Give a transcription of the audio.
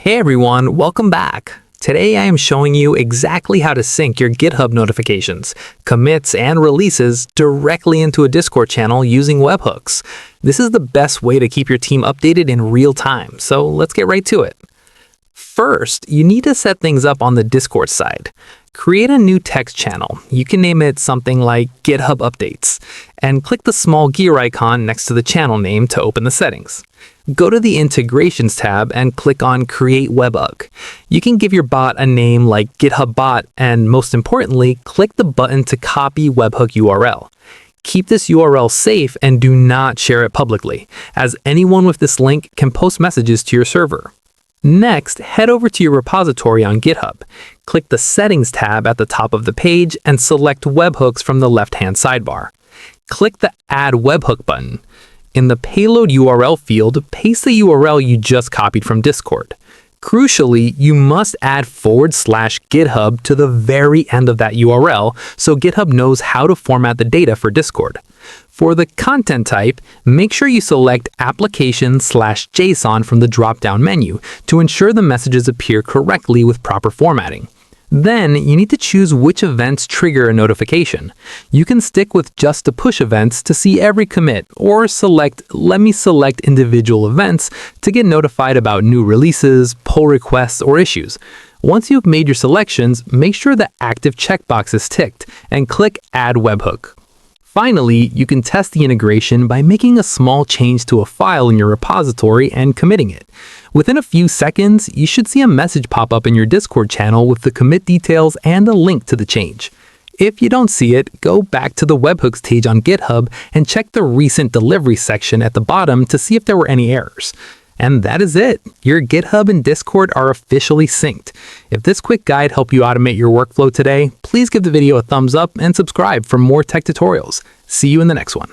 Hey everyone, welcome back. Today I am showing you exactly how to sync your GitHub notifications, commits, and releases directly into a Discord channel using webhooks. This is the best way to keep your team updated in real time, so let's get right to it. First, you need to set things up on the Discord side. Create a new text channel. You can name it something like GitHub Updates, and click the small gear icon next to the channel name to open the settings. Go to the Integrations tab and click on Create Webhook. You can give your bot a name like GitHub Bot, and most importantly, click the button to copy webhook URL. Keep this URL safe and do not share it publicly, as anyone with this link can post messages to your server. Next, head over to your repository on GitHub. Click the Settings tab at the top of the page and select Webhooks from the left-hand sidebar. Click the Add Webhook button. In the Payload URL field, paste the URL you just copied from Discord. Crucially, you must add /GitHub to the very end of that URL so GitHub knows how to format the data for Discord. For the content type, make sure you select application/JSON from the drop-down menu to ensure the messages appear correctly with proper formatting. Then, you need to choose which events trigger a notification. You can stick with just the push events to see every commit, or let me select individual events to get notified about new releases, pull requests, or issues. Once you've made your selections, make sure the active checkbox is ticked and click Add Webhook. Finally, you can test the integration by making a small change to a file in your repository and committing it. Within a few seconds, you should see a message pop up in your Discord channel with the commit details and a link to the change. If you don't see it, go back to the webhooks page on GitHub and check the recent delivery section at the bottom to see if there were any errors. And that is it. Your GitHub and Discord are officially synced. If this quick guide helped you automate your workflow today, please give the video a thumbs up and subscribe for more tech tutorials. See you in the next one.